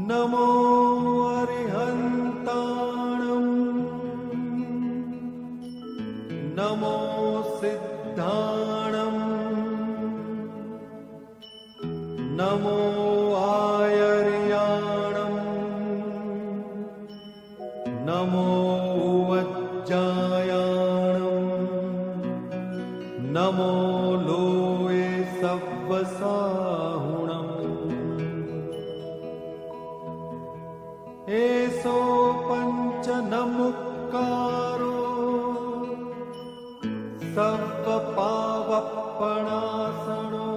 नमो अरिहन्ताणं नमो सिद्धाणं नमो आयर्याणं नमो वज्जायाणं नमो लोये सव्वसाहुणम् एसो पंच नमुक्कारो सव्वपावप्पणासनो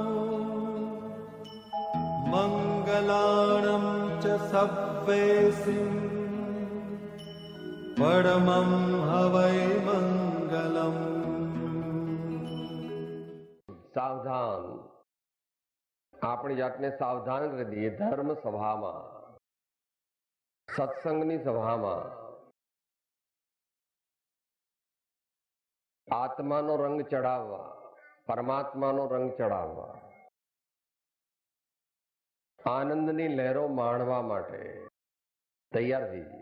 मंगलाणं च सव्वेसिं परमं हवै मंगलम्। सावधान अपनी जातने सावधान कर दिए। धर्म सभा में सत्संगनी सभाમાં આત્માનો રંગ ચડાવવા, પરમાત્માનો રંગ ચડાવવા, આનંદની લહેરો માણવા માટે તૈયાર થઈએ।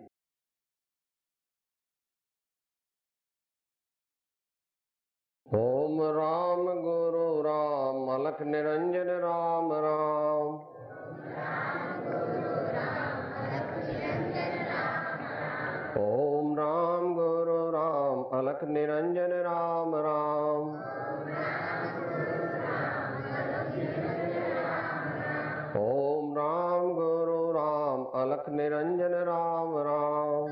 ઓમ રામ ગુરુ રામ અલખ નિરંજન રામ રામ। ओम राम गुरु राम अलख निरंजन राम राम। ओम राम गुरु राम अलख निरंजन राम राम।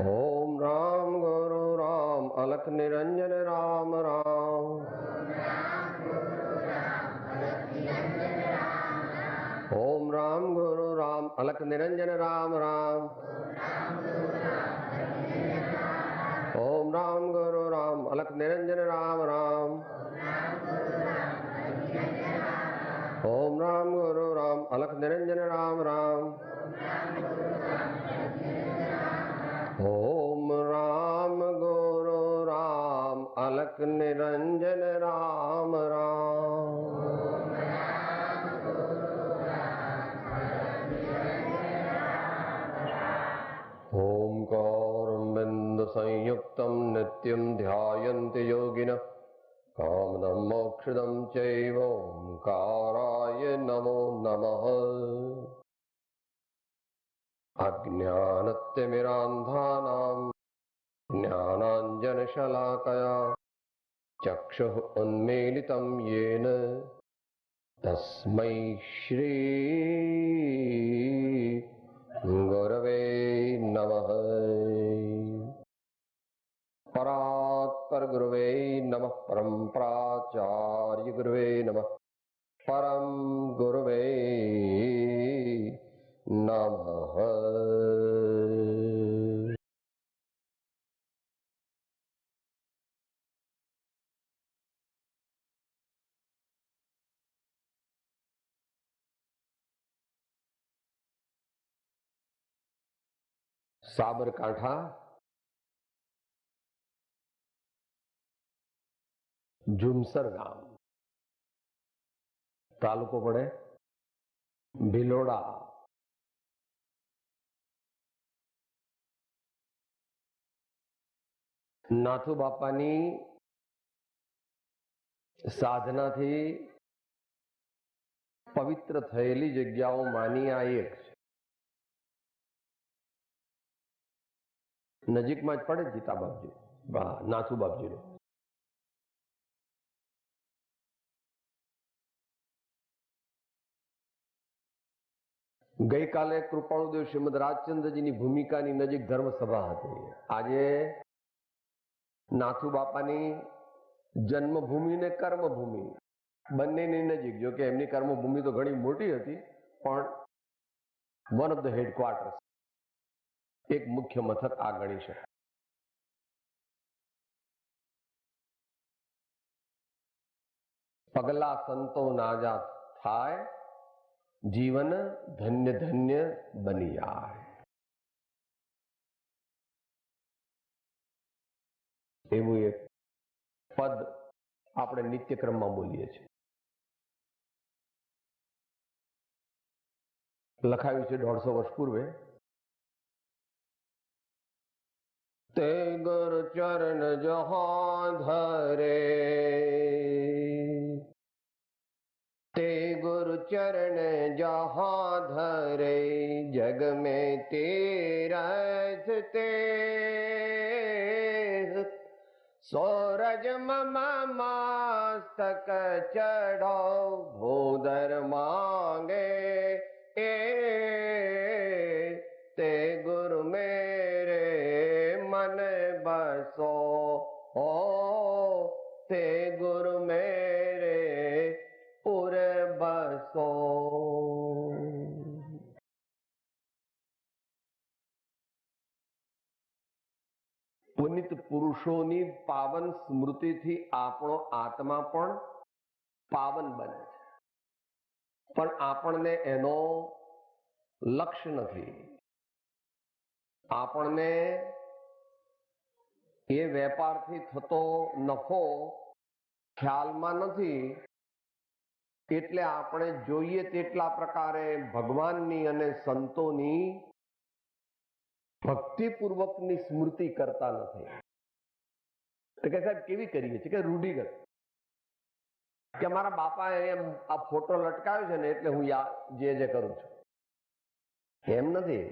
ओम राम गुरु राम अलख निरंजन राम राम। ओम राम गुरु राम अलख निरंजन राम राम। ओम राम गुरु राम अलख निरंजन राम राम। ओम राम गुरु राम अलख निरंजन राम राम। ओम राम गुरु राम अलख निरंजन राम राम। ओंकारं बिंद संयुक्तं नित्यं ध्यायन्ति योगिनः कामदं मोक्षदं चैव ओंकाराय नमो नमः। अज्ञानतिमिरान्धानां ज्ञानाञ्जनशलाकया चक्षुः उन्मीलितं येन तस्मै श्री गुरवे नमः। परात्पर गुरुवे नमः। परम प्राचार्य गुरुवे नमः। परम गुरुवे नमः। साबरकांठा झुमसर गाम तालुको पड़े भीलोड़ा। नाथू बापानी साधना थी पवित्र थयेली जग्याओं मानी आ एक नजीक में ज पड़े जीता बापजी नाथू बापजी नो। गई काले कृपाणुदेव श्रीमद राजचंद्र जी की भूमिका नजीक धर्म सभा थी। आज नाथू बापानी जन्मभूमि ने कर्मभूमि बने नजीक, जो कि एमनी कर्मभूमि तो घनी मोटी थी पण वन ऑफ द हेडक्वार्टर्स एक मुख्य मथक आ गणी शकाय। पगला संतो नाजा थाय जीवन धन्य धन्य बनी जाए। एवं एक पद આપણે નિત્યક્રમમાં બોલીએ છીએ। લખાયું છે 150 વર્ષ પૂર્વે. તે ગુરુ ચરણ જહાં ધરે, તે ગુરુ ચરણ જહાં ધરે, જગ में तीरथ ते, सूरज मम मस्तक चढ़ो, भूधर मांगे ते गुरु मेरे मन बसो, ओ ते गुरु मेरे पुर बसो. પુનિત પુરુષોની પાવન સ્મૃતિથી આપણો આત્મા પણ પાવન બને છે, પણ આપણને એનો લક્ષ્ય નથી. આપણને એ વેપારથી થતો નફો ખ્યાલમાં નથી, એટલે આપણે જોઈએ તેટલા પ્રકારે ભગવાનની અને સંતોની ભક્તિપૂર્વકની સ્મૃતિ કરતા નથી. તો કે સાહેબ કેવી કરીએ છીએ? કે રૂઢિગત, કે મારા બાપાએ આ ફોટો લટકાવ્યો છે ને એટલે હું જે કરું છું. એમ નથી.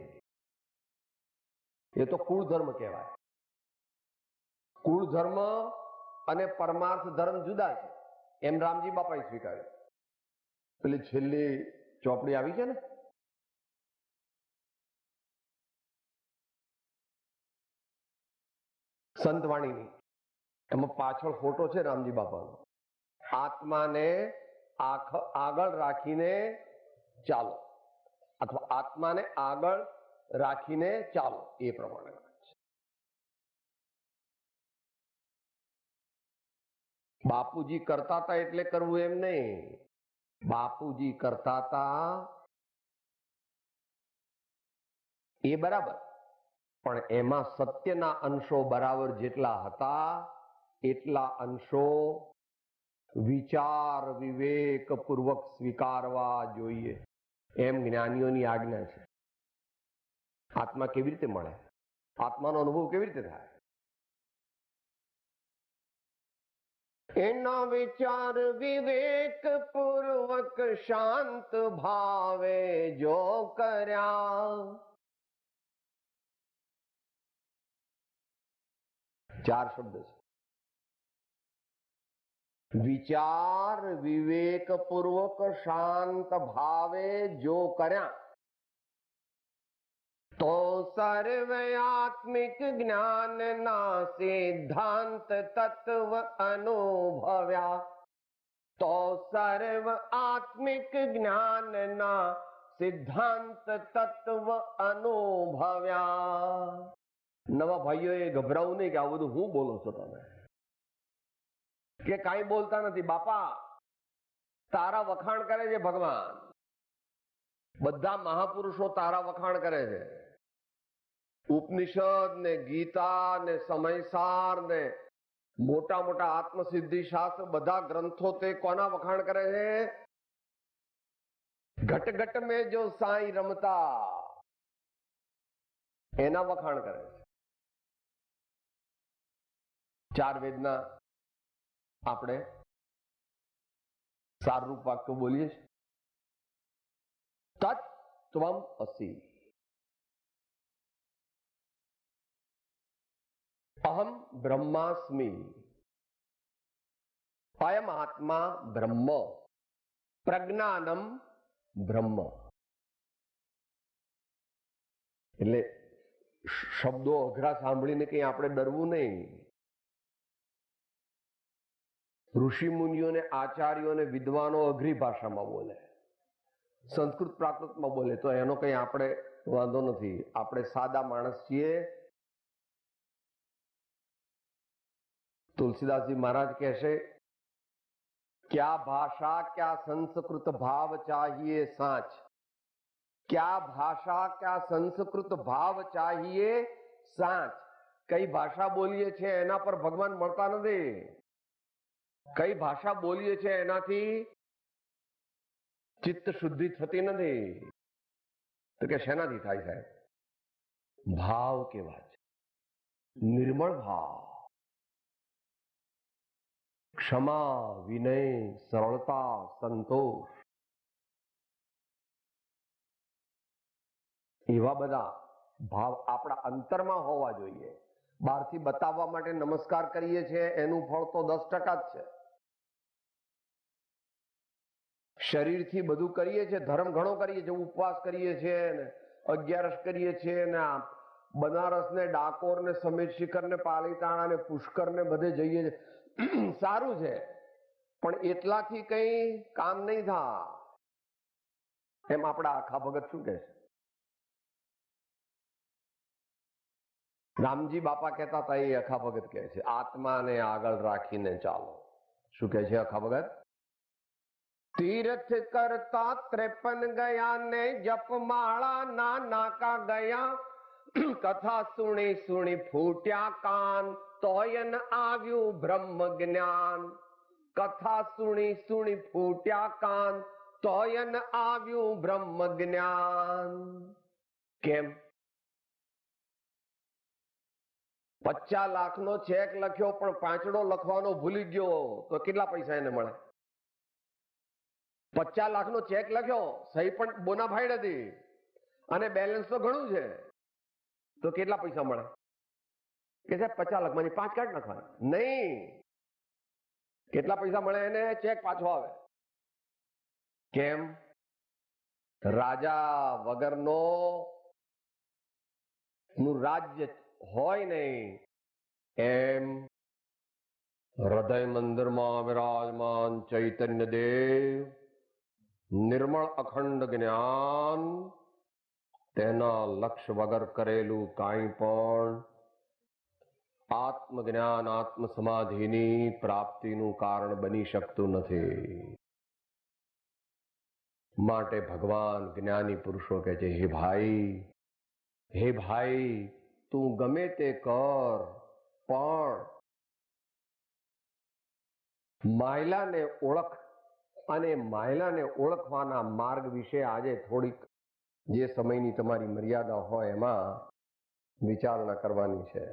એ તો કુળ ધર્મ કહેવાય. કુળ ધર્મ અને પરમાર્થ ધર્મ જુદા છે, એમ રામજી બાપાએ સ્વીકાર્યું. પેલી છેલ્લી ચોપડી આવી છે ને, સંતવાણીની, એમાં પાછળ ફોટો છે રામજી બાપાનો. આત્માને આગળ રાખીને ચાલો, અથવા આત્માને આગળ રાખીને ચાલો, એ પ્રમાણે. બાપુજી કરતા હતા એટલે કરવું એમ નહીં. બાપુજી કરતા હતા એ બરાબર, પણ એમાં સત્યના અંશો બરાબર જેટલા હતા એટલા અંશો વિચાર વિવેક પૂર્વક સ્વીકારવા જોઈએ, એમ જ્ઞાનીઓની આજ્ઞા છે. આત્મા કેવી રીતે મળે? આત્માનો અનુભવ કેવી રીતે થાય? એના વિચાર વિવેક પૂર્વક શાંત ભાવે જો કર્યા. 4 શબ્દ છે. વિચાર વિવેક પૂર્વક શાંત ભાવે જો કર્યા તો સર્વયાત્મિક જ્ઞાનના સિદ્ધાંત તત્વ અનુભવ્યા. તો સર્વ આત્મિક જ્ઞાનના સિદ્ધાંત તત્વ અનુભવ્યા. નવા ભાઈઓએ ગભરાવું નહીં કે આ બધું હું બોલો છો તમે, કે કાંઈ બોલતા નથી. બાપા તારા વખાણ કરે છે ભગવાન, બધા મહાપુરુષો તારા વખાણ કરે છે. ઉપનિષદ ને ગીતા ને સમયસાર ને મોટા મોટા આત્મસિદ્ધિ શાસ્ત્ર બધા ગ્રંથો તે કોના વખાણ કરે છે? ઘટ ઘટ મેં જો સાઈ રમતા, એના વખાણ કરે છે. 4 વેદના આપણે સારરૂપ વાક્યો બોલીએ છીએ. તત્ત્વમ અસી, અહમ બ્રહ્માસ્મિ, અયમ આત્મા બ્રહ્મ, પ્રજ્ઞાનમ બ્રહ્મ. એટલે શબ્દો અઘરા સાંભળીને કઈ આપણે ડરવું નહીં. ઋષિ મુનિઓને આચાર્યોને વિદ્વાનો અઘરી ભાષામાં બોલે, સંસ્કૃત પ્રાકૃતમાં બોલે તો એનો કઈ આપણે વાંધો નથી. આપણે સાદા માણસ છીએ. तुलसीदास जी महाराज कहसे क्या भाषा क्या संस्कृत भाव चाहिए साच, क्या भाषा क्या संस्कृत भाव चाहिए સાચ. કઈ ભાષા બોલીએ છે એના પર ભગવાન મળતા નથી. કઈ ભાષા બોલીએ છે એનાથી ચિત્ત શુદ્ધિ થતી નથી. તો કે શેનાથી થાય સાહેબ? ભાવ કેવા છે? નિર્મળ ભાવ, ક્ષમા, વિનય, સરળતા, સંતોષ, એવા બધા ભાવ આપણા અંતરમાં હોવા જોઈએ. બહારથી બતાવવા માટે નમસ્કાર કરીએ છીએ એનું ફળ તો 10% જ છે. શરીરથી બધું કરીએ છીએ, ધર્મ ઘણો કરીએ છીએ, ઉપવાસ કરીએ છીએ ને 11 કરીએ છીએ ને બનારસ ને ડાકોર ને સમેત શિખર ને પાલીતાણા ને પુષ્કર ને બધે જઈએ છીએ. સારું છે, પણ એટલાથી કઈ કામ નહીં થાય. એમ આપણા આખા ભગત શું કહે છે? રામજી બાપા કહેતા હતા, એ અખા ભગત કહે છે, આત્માને આગળ રાખીને ચાલો. શું કહે છે અખા ભગત? તીર્થ કરતા 53 ગયા ને જપમાળા ના નાકા ગયા. કથા સુણી સુણી ફૂટ્યા કાન, તોય ન આવ્યું બ્રહ્મ જ્ઞાન. કથા સુણી સુણી ફૂટ્યા કાન, તોય ન આવ્યું બ્રહ્મ જ્ઞાન. કેમ? 50 લાખનો ચેક લખ્યો પણ પાંચડો લખવાનો ભૂલી ગયો તો કેટલા પૈસા એને મળે? 50 લાખનો ચેક લખ્યો, સહી પણ બોનાફાઇડ હતી અને બેલેન્સ તો ઘણું છે, તો કેટલા પૈસા મળે? કે સાહેબ 50 લાખમાંથી 5 કાઢ નાખવાના. નહીં, કેટલા પૈસા મળે એને? ચેક પાછો આવે. કેમ? રાજા વગરનો નું રાજ્ય હોય નહીં એમ હૃદય મંદિરમાં વિરાજમાન ચૈતન્ય દેવ, નિર્મળ અખંડ જ્ઞાન, તેના લક્ષ્ય વગર કરેલું કાંઈ પણ આત્મજ્ઞાન આત્મ સમાધિની પ્રાપ્તિનું કારણ બની શકતું નથી. માટે ભગવાન જ્ઞાની પુરુષો કહે છે, હે ભાઈ તું ગમે તે કર, પણ માયલાને ઓળખ. અને માયલાને ઓળખવાના માર્ગ વિશે આજે થોડીક જે સમયની તમારી મર્યાદા હોય એમાં વિચારણા કરવાની છે.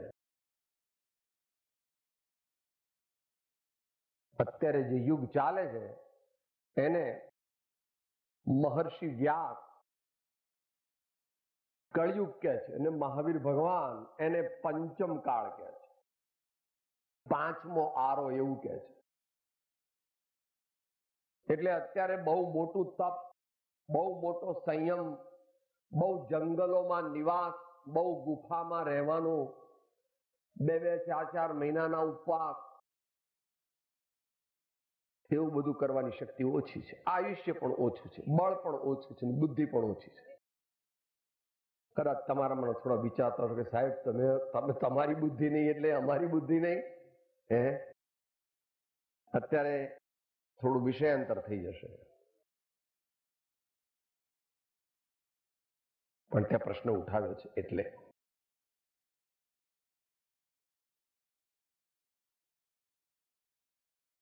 અત્યારે જે યુગ ચાલે છે એને મહર્ષિ વ્યાસ કળયુગ કહે છે અને મહાવીર ભગવાન એને પંચમ કાળ કહે છે, 5મો આરો એવું કહે છે. એટલે અત્યારે બહુ મોટું તપ, બહુ મોટો સંયમ, બહુ જંગલોમાં નિવાસ, બહુ ગુફામાં રહેવાનું, 2-2, 4-4 મહિનાના ઉપવાસ, એવું બધું કરવાની શક્તિ ઓછી છે. આયુષ્ય પણ ઓછું છે, બળ પણ ઓછું છે, બુદ્ધિ પણ ઓછી છે. કદાચ તમારામાં થોડા વિચારતા હશો કે સાહેબ તમે તમારી બુદ્ધિ નહીં એટલે અમારી બુદ્ધિ નહીં. અત્યારે થોડું વિષયાંતર થઈ જશે, પણ ત્યાં પ્રશ્ન ઉઠાવ્યો છે. એટલે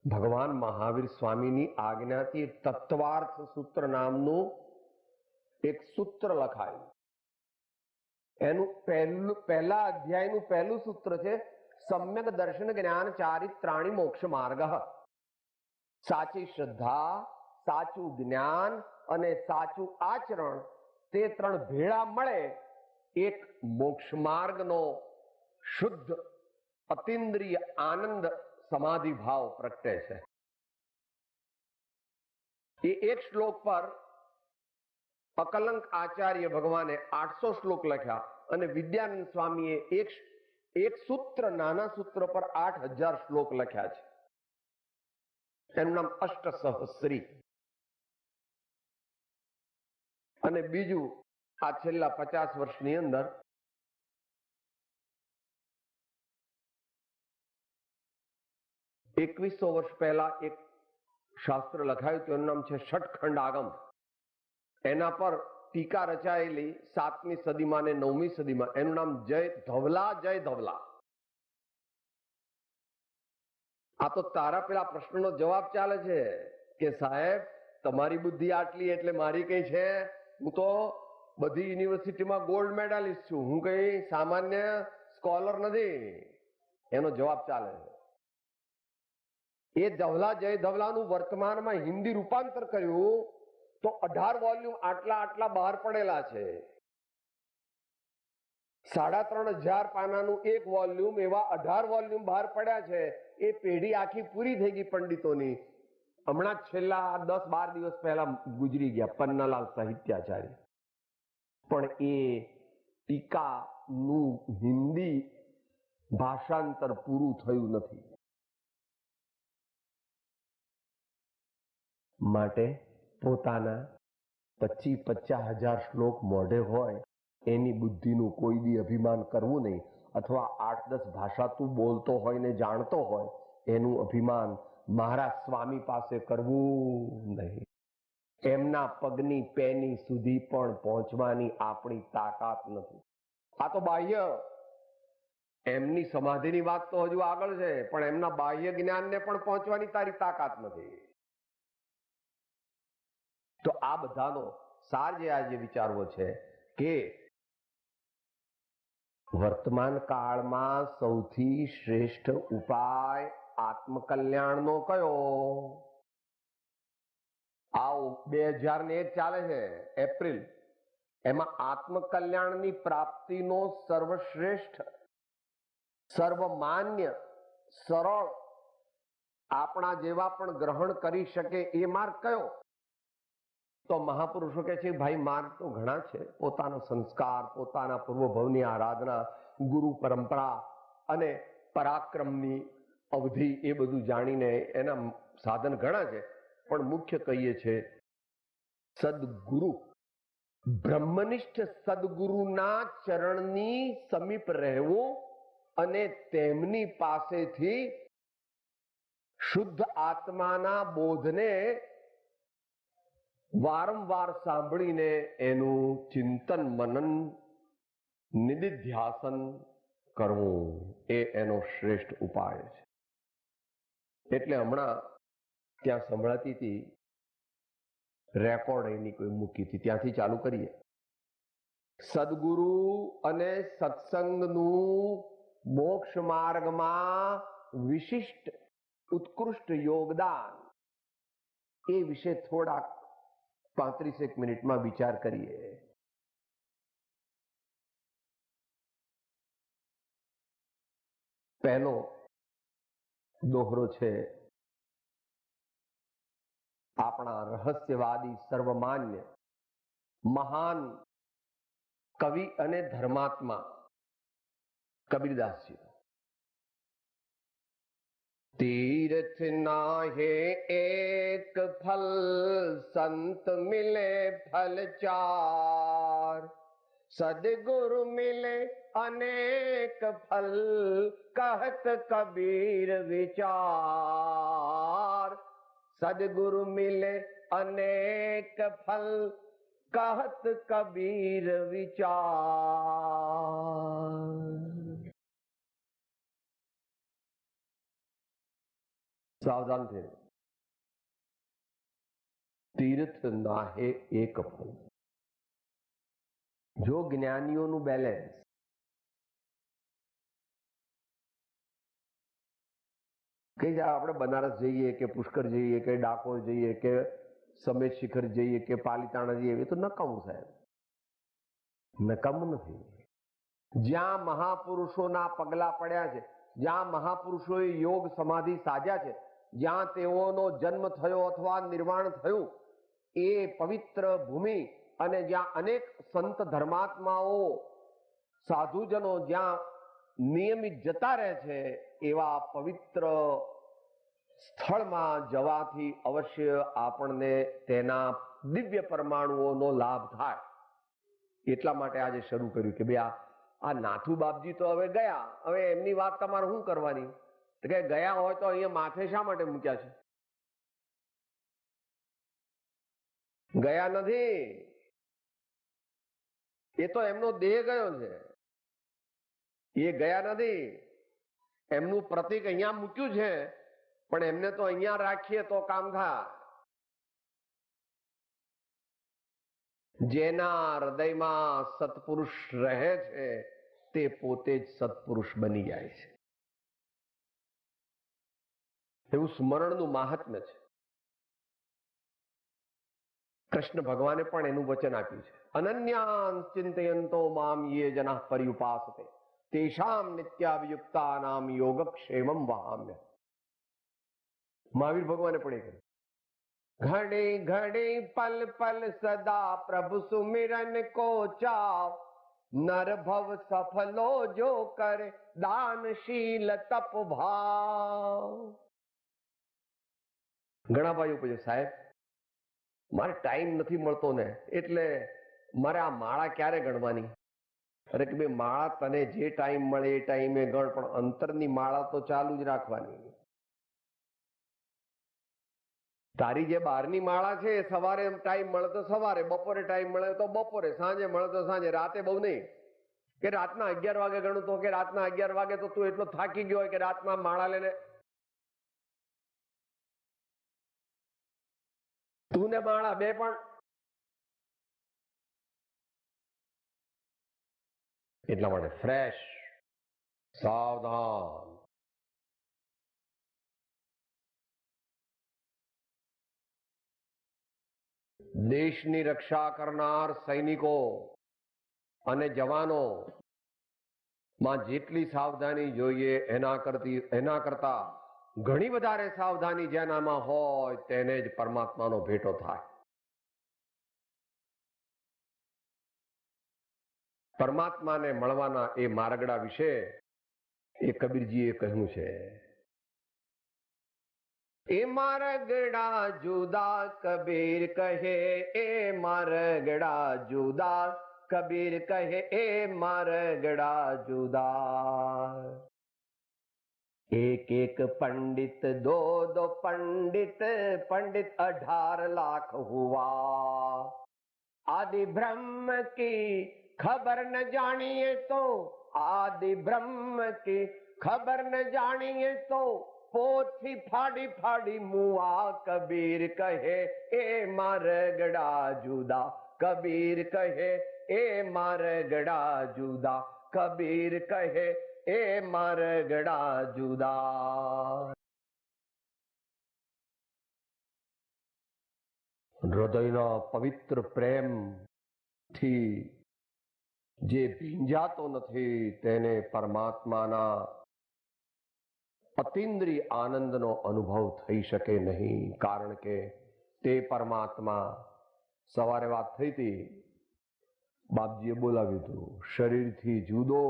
ભગવાન મહાવીર સ્વામીની આજ્ઞાથી તત્વાર્થ સૂત્ર નામનું એક સૂત્ર લખાયું. એનું પહેલા અધ્યાયનું પહેલું સૂત્ર છે, સમ્યક દર્શન જ્ઞાન ચારિત્રાણી મોક્ષ માર્ગ. સાચી શ્રદ્ધા, સાચું જ્ઞાન અને સાચું આચરણ, તે 3 ભેળા મળે એક મોક્ષ માર્ગનો શુદ્ધ અતિન્દ્રિય આનંદ સમાધિ ભાવ પ્રગટે છે. એ એક શ્લોક પર અકલંક આચાર્ય ભગવાને 800 શ્લોક લખ્યા અને વિદ્યાનંદ સ્વામીએ એક સૂત્ર, નાના સૂત્ર પર 8000 શ્લોક લખ્યા છે. એનું નામ અષ્ટસહસ્રી. અને બીજું આ છેલ્લા 50 વર્ષની અંદર એકવીસો વર્ષ પહેલા એક શાસ્ત્ર લખાયું હતું, એનું નામ છે ષટખંડ આગમ. એના પર ટીકા રચાયેલી 7મી સદીમાં અને 9મી સદીમાં, એનું નામ જય ધવલા. આ તો તારા પેલા પ્રશ્નનો જવાબ ચાલે છે કે સાહેબ તમારી બુદ્ધિ આટલી એટલે મારી કઈ છે, હું તો બધી યુનિવર્સિટીમાં ગોલ્ડ મેડાલિસ્ટ છું, હું કઈ સામાન્ય સ્કોલર નથી, એનો જવાબ ચાલે. એ ધવલા જય ધવલાનું વર્તમાનમાં હિન્દી રૂપાંતર કર્યું તો 18 વોલ્યુમ આટલા બહાર પડેલા છે. 3500 પાનાનું એક વોલ્યુમ, એવા 18 વોલ્યુમ બહાર પડ્યા છે. એ પેઢી આખી પૂરી થઈ ગઈ પંડિતોની. હમણાં છેલ્લા 10-12 દિવસ પહેલા ગુજરી ગયા પન્નાલાલ સાહિત્યાચાર્ય. પણ એ ટીકાનું હિન્દી ભાષાંતર પૂરું થયું નથી. માટે પોતાના 25-50 હજાર શ્લોક મોઢે હોય એની બુદ્ધિનું કોઈ દી અભિમાન કરવું નહીં, અથવા 8-10 ભાષા તું બોલતો હોય ને જાણતો હોય એનું અભિમાન મહારાજ સ્વામી પાસે કરવું નહીં. એમના પગની પેની સુધી પણ પહોંચવાની આપણી તાકાત નથી. આ તો બાહ્ય, એમની સમાધિની વાત તો હજુ આગળ છે, પણ એમના બાહ્ય જ્ઞાનને પણ પહોંચવાની તારી તાકાત નથી. તો આ બધાનો સાર જે આજે વિચારવો છે કે વર્તમાન કાળમાં સૌથી શ્રેષ્ઠ ઉપાય આત્મકલ્યાણનો કયો? આ 2001 ચાલે છે એપ્રિલ, એમાં આત્મકલ્યાણની પ્રાપ્તિનો સર્વશ્રેષ્ઠ, સર્વમાન્ય, સરળ, આપણા જેવા પણ ગ્રહણ કરી શકે એ માર્ગ કયો? તો મહાપુરુષો કહે છે ભાઈ માર્ગ તો ઘણા છે. પોતાનો સંસ્કાર, પોતાના પૂર્વભવની આરાધના, ગુરુ પરંપરા અને પરાક્રમની અવધિ, એ બધું જાણીને એના સાધન ઘણા છે. પણ મુખ્ય કહીએ છે સદગુરુ, બ્રહ્મનિષ્ઠ સદગુરુના ચરણની સમીપ રહેવું અને તેમની પાસેથી શુદ્ધ આત્માના બોધને વારંવાર સાંભળીને એનું ચિંતન મનન નિધિધ્યાસન કરવું, એ એનો શ્રેષ્ઠ ઉપાય છે. એટલે હમણાં ત્યાં સંભળાતી હતી રેકોર્ડ, એની કોઈ મૂકી હતી, ત્યાંથી ચાલુ કરીએ. સદગુરુ અને સત્સંગનું મોક્ષ માર્ગમાં વિશિષ્ટ ઉત્કૃષ્ટ યોગદાન, એ વિશે થોડાક 35 મિનિટમાં વિચાર કરીએ. પહેલો દોહરો છે આપણા રહસ્યવાદી સર્વમાન્ય મહાન કવિ અને ધર્માત્મા કબીરદાસજી. तीर्थ नाहे एक फल, संत मिले फल चार, सदगुरु मिले अनेक फल, कहत कबीर विचार. सदगुरु मिले अनेक फल, कहत कबीर विचार. सावधान थे. तीर्थ नाहे एक फल. जो જ્ઞાનીઓનું બેલેન્સ, કઈ આપણે બનારસ જઈએ કે પુષ્કર જઈએ કે ડાકોર જઈએ કે સમેત શિખર જઈએ કે પાલીતાણા જઈએ, એ તો નકામું સાહેબ, નકામું નથી. જ્યાં મહાપુરુષોના પગલા પડ્યા છે, જ્યાં મહાપુરુષોએ યોગ સમાધિ સાધ્યા છે, જ્યાં તેઓનો જન્મ થયો અથવા નિર્વાણ થયું, એ પવિત્ર ભૂમિ, અને જ્યાં અનેક સંત ધર્માત્માઓ સાધુજનો જ્યાં નિયમિત જતા રહે છે, એવા પવિત્ર સ્થળમાં જવાથી અવશ્ય આપણને તેના દિવ્ય પરમાણુઓનો લાભ થાય. એટલા માટે આજે શરૂ કર્યું કે ભાઈ આ નાથુ બાપજી તો હવે ગયા, હવે એમની વાત તમારે શું કરવાની? કે ગયા હોય તો અહીંયા માથે શા માટે મૂક્યા છે? ગયા નથી, એ તો એમનો દેહ ગયો છે, એ ગયા નથી. એમનું પ્રતીક અહીંયા મૂક્યું છે, પણ એમને તો અહીંયા રાખીએ તો કામ થાય. જેના હૃદયમાં સત્પુરુષ રહે છે તે પોતે જ સત્પુરુષ બની જાય છે. એવું સ્મરણનું મહાત્મ્ય છે. કૃષ્ણ ભગવાને પણ એનું વચન આપ્યું છે, અનન્યાન ચિંતયંતો મામ યે જનાઃ પર્યુપાસતે તેષામ નિત્યાભિયુક્તાનામ યોગક્ષેમમ વહામ્ય. મહાવીર ભગવાને પણ એ કહ્યું, ઘડે ઘડે પલ પલ સદા પ્રભુ સુમિરન કો ચાવ, નર ભવ સફલો જો કરે દાનશીલ તપ ભાવ. ઘણા ભાઈઓ પૂછે, સાહેબ મારે ટાઈમ નથી મળતો ને, એટલે મારે આ માળા ક્યારે ગણવાની? અરે કે ભાઈ, માળા તને જે ટાઈમ મળે એ ટાઈમે ગણ, પણ અંતરની માળા તો ચાલુ જ રાખવાની. તારી જે બહારની માળા છે, સવારે ટાઈમ મળે તો સવારે, બપોરે ટાઈમ મળે તો બપોરે, સાંજે મળે તો સાંજે, રાતે બહુ નહીં કે રાતના 11 વાગે ગણું તો કે રાતના 11 વાગે તો તું એટલો થાકી ગયો હોય કે રાતમાં માળા લઈને તું ને માળા બે પણ. એટલા માટે ફ્રેશ, સાવધાન, દેશની રક્ષા કરનાર સૈનિકો અને જવાનો માં જેટલી સાવધાની જોઈએ એના કરતા ઘણી વધારે સાવધાની જેનામાં હોય તેને જ પરમાત્માનો ભેટો થાય. પરમાત્માને મળવાના એ માર્ગડા વિશે એ કબીરજીએ કહ્યું છે, એ માર્ગડા જુદા કબીર કહે, એ માર્ગડા જુદા કબીર કહે, એ માર્ગડા જુદા. एक एक पंडित दो दो पंडित, पंडित 18 लाख हुआ. आदि ब्रह्म की खबर न जानिए तो, आदि ब्रह्म की खबर न जानिए तो, पोथी फाड़ी फाड़ी मुआ. कबीर કહે એ માર્ગડા જુદા, કબીર કહે એ માર્ગડા જુદા, કબીર કહે એ માર્ગડા જુદા. હૃદયના પવિત્ર પ્રેમથી જે ભીંજાતો નથી તેને પરમાત્માના અતિન્દ્રિય આનંદનો અનુભવ થઈ શકે નહીં. કારણ કે તે પરમાત્મા, સવારે વાત થઈ હતી, બાપજીએ બોલાવ્યું હતું, શરીરથી જુદો,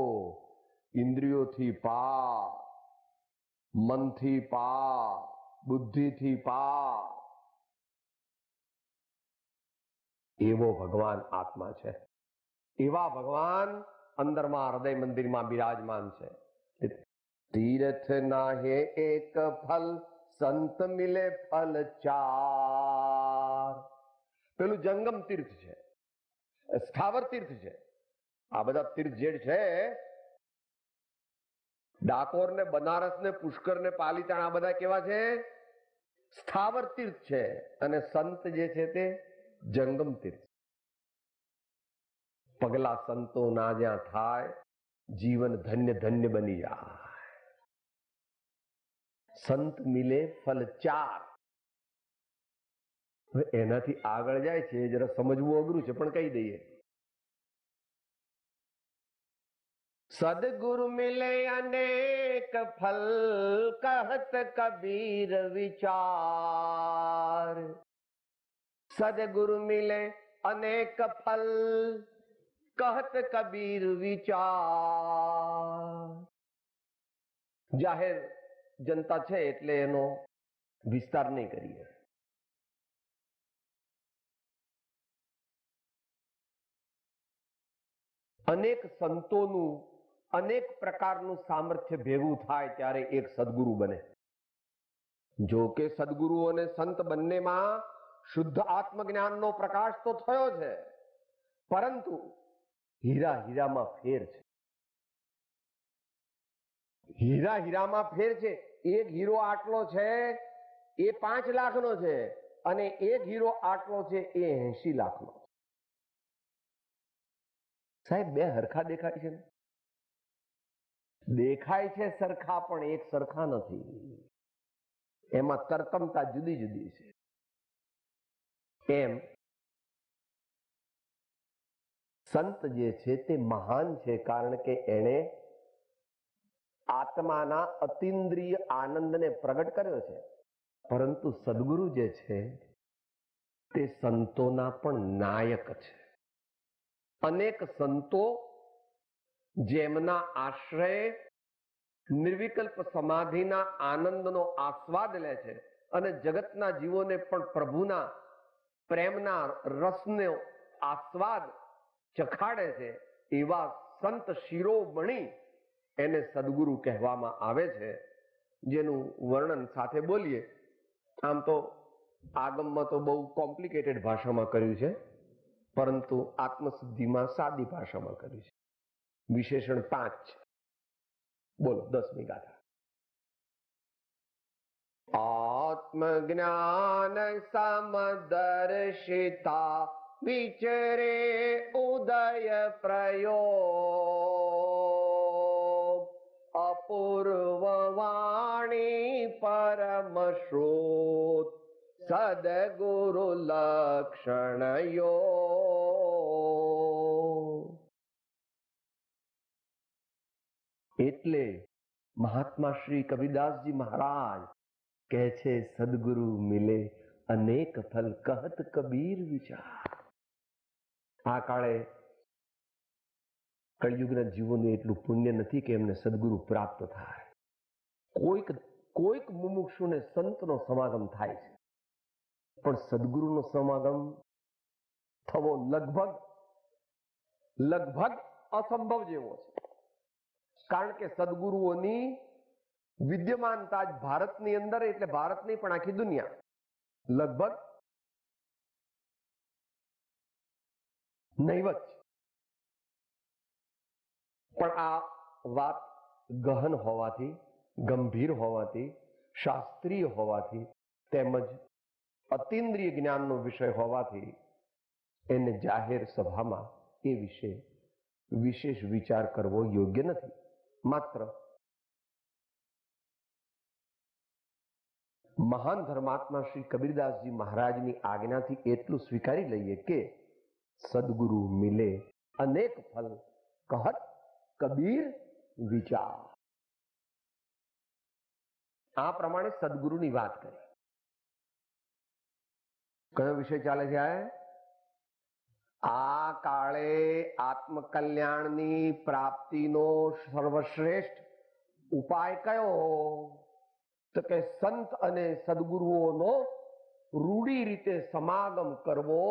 ઇન્દ્રિયોથી પાર, મનથી પાર, બુદ્ધિથી પાર, એવો ભગવાન આત્મા છે. એવા ભગવાન અંદરમાં હૃદય મંદિરમાં બિરાજમાન છે. તીર્થ નાહે એક ફલ, સંત મિલે ફલ ચાર. પેલું જંગમ તીર્થ છે, સ્થાવર તીર્થ છે. આ બધા તીર્થ જે છે, ડાકોર ને બનારસ ને પુષ્કર ને પાલીતાણા, આ બધા કેવા છે? સ્થાવર તીર્થ છે. અને સંત જે છે તે જંગમ તીર્થ. પગલા સંતો ના જ્યાં થાય, જીવન ધન્ય ધન્ય બની જાય. સંત મિલે ફલ ચાર. એનાથી આગળ જાય છે, જરા સમજવું અઘરું છે, પણ કહી દઈએ. સદગુરુ મિલે અનેક ફલ, કહત કબીર વિચાર. સદગુરુ મિલે અનેક ફલ, કહત કબીર વિચાર. જાહેર જનતા છે એટલે એનો વિસ્તાર નહીં કરીએ. અનેક સંતોનું અનેક પ્રકારનું સામર્થ્ય ભેગું થાય ત્યારે એક સદગુરુ બને. જો કે સદગુરુ અને સંત બંનેમાં શુદ્ધ આત્મજ્ઞાનનો પ્રકાશ તો થયો છે, પરંતુ હીરા હીરામાં ફેર છે. હીરા હીરામાં ફેર છે. એક હીરો આટલો છે એ 5 લાખનો છે, અને એક હીરો આટલો છે એ 80 લાખનો. સાહેબ બે હરખા દેખાય છે ને? દેખાય છે સરખા પણ એક સરખા નથી, એમાં તરતમતા જુદી જુદી છે. એમ સંત જે છે તે મહાન છે કારણ કે એણે આત્માના અતિન્દ્રિય આનંદને પ્રગટ કર્યો છે. પરંતુ સદગુરુ જે છે તે સંતોના પણ નાયક છે. અનેક સંતો જેમના આશ્રય નિર્વિકલ્પ સમાધિના આનંદનો આસ્વાદ લે છે અને જગતના જીવોને પણ પ્રભુના પ્રેમના રસનો આસ્વાદ ચખાડે છે, એવા સંત શિરોમણી એને સદગુરુ કહેવામાં આવે છે, જેનું વર્ણન સાથે બોલીએ. આમ તો આગમમાં તો બહુ કોમ્પ્લિકેટેડ ભાષામાં કર્યું છે, પરંતુ આત્મસિદ્ધિમાં સાદી ભાષામાં કર્યું છે. વિશેષણ 5 છે. બોલો 10મી ગાથા. આત્મજ્ઞાન સમદર્શિતા વિચરે ઉદય પ્રયોગ અપૂર્વ વાણી પરમ શ્રોત સદગુરુ લક્ષણ યોગ. એટલે મહાત્મા શ્રી કબીરદાસજી મહારાજ કહે છે, સદગુરુ મિલે અનેક ફલ કહત કબીર વિચાર. આ કાળે કળિયુગના જીવોને એટલું પુણ્ય નથી કે એમને સદગુરુ પ્રાપ્ત થાય. કોઈક મુમુક્ષુને સંતનો સમાગમ થાય છે, પણ સદગુરુનો સમાગમ થવો લગભગ અસંભવ જેવો છે. કારણ કે સદગુરુઓની વિદ્યમાનતા જ ભારતની અંદર, એટલે ભારતની પણ આખી દુનિયા લગભગ નહીવત છે. પણ આ વાત ગહન હોવાથી, ગંભીર હોવાથી, શાસ્ત્રીય હોવાથી, તેમજ અતિન્દ્રિય જ્ઞાનનો વિષય હોવાથી એને જાહેર સભામાં એ વિશે વિશેષ વિચાર કરવો યોગ્ય નથી. માત્ર મહાન ધર્માત્મા શ્રી કબીરદાસજી મહારાજની આજ્ઞાથી એટલું સ્વીકારી લઈએ કે સદગુરુ મિલે અનેક ફલ કહત કબીર વિચાર. આ પ્રમાણે સદગુરુની વાત કરી. કયો વિષય ચાલે છે? આ કાળે આત્મકલ્યાણની પ્રાપ્તિનો સર્વશ્રેષ્ઠ ઉપાય કયો? તો કે સંત અને સદગુરુઓનો રૂઢી રીતે સમાગમ કરવો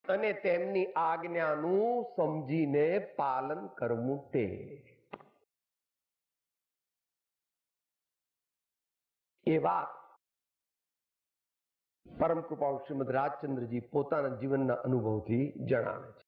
અને તેમની આજ્ઞાનું સમજીને પાલન કરવું. તે એ વાત પરમ કૃપાળુ શ્રીમદ રાજચંદ્રજી પોતાના જીવનના અનુભવથી જણાવે છે.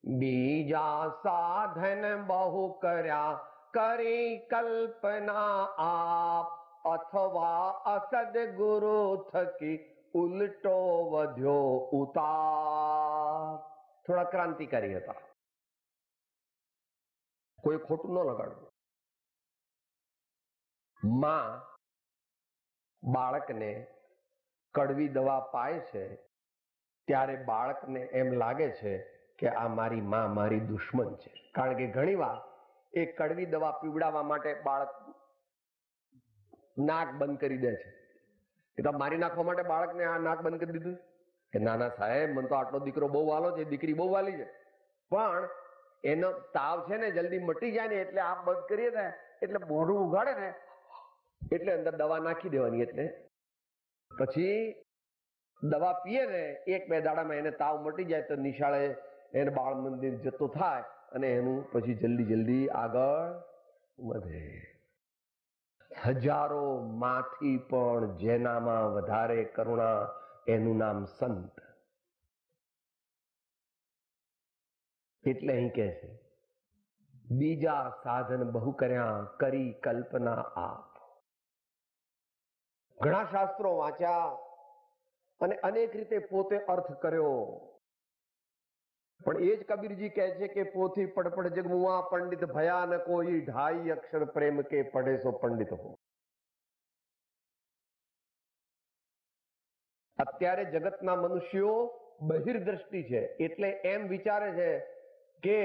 બીજા સાધન બહુ કર્યા કરી કલ્પના આપ, અથવા અસદ ગુરુ થકી ઉલટો વધ્યો ઉતાર. થોડા ક્રાંતિકારી હતા, કોઈ ખોટું ન લગાડવું. માં બાળકને કડવી દવા પાય છે ત્યારે બાળકને એમ લાગે છે કે આ મારી માં મારી દુશ્મન છે. કારણ કે ઘણી વાર એ કડવી દવા પીવડાવવા માટે બાળક નાક બંધ કરી દે છે. કે તો મારી નાખવા માટે બાળકને આ નાક બંધ કરી દીધું કે ના ના સાહેબ, મને તો આટલો દીકરો બહુ વાલો છે, દીકરી બહુ વાલી છે, પણ એનો તાવ છે ને જલ્દી મટી જાય ને એટલે આપ બંધ કરીએ ને એટલે મોઢું ઉઘાડે ને એટલે અંદર દવા નાખી દેવાની. એટલે પછી દવા પીએ ને 1-2 દાડામાં એને તાવ મટી જાય તો નિશાળે એને બાળ મંદિર જતો થાય અને એનું પછી જલ્દી આગળ વધે. હજારો માંથી પણ જેનામાં વધારે કરુણા એનું નામ સંત. એટલે અહીં કહે છે, બીજા સાધન બહુ કર્યા કરી કલ્પના આપ. ઘણા શાસ્ત્રો વાંચ્યા અને અનેક રીતે પોતે અર્થ કર્યો, પણ એ જ કબીરજી કહે છે કે પોથી પડપડ જગમુઆ પંડિત ભયા ન કોઈ, ઢાઈ અક્ષર પ્રેમ કે પડે સો પંડિત હો. અત્યારે જગતના મનુષ્યો બહિર્દ્રષ્ટિ છે, એટલે એમ વિચારે છે કે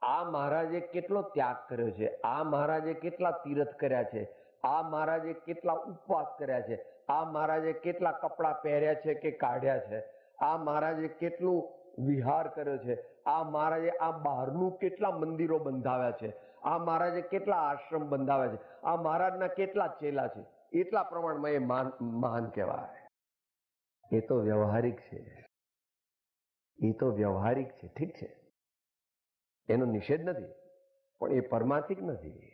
આ મહારાજે કેટલો ત્યાગ કર્યો છે, આ મહારાજે કેટલા તીર્થ કર્યા છે, આ મહારાજે કેટલા ઉપવાસ કર્યા છે, આ મહારાજે કેટલા કપડા પહેર્યા છે કે કાઢ્યા છે, આ મહારાજે કેટલું વિહાર કર્યો છે, આ મહારાજે આ બહારનું કેટલા મંદિરો બંધાવ્યા છે, આ મહારાજે કેટલા આશ્રમ બંધાવ્યા છે, આ મહારાજના કેટલા ચેલા છે, એટલા પ્રમાણમાં એ મહાન કહેવાય. એ તો વ્યવહારિક છે, એ તો વ્યવહારિક છે, ઠીક છે, એનો નિષેધ નથી, પણ એ પરમાર્થિક નથી.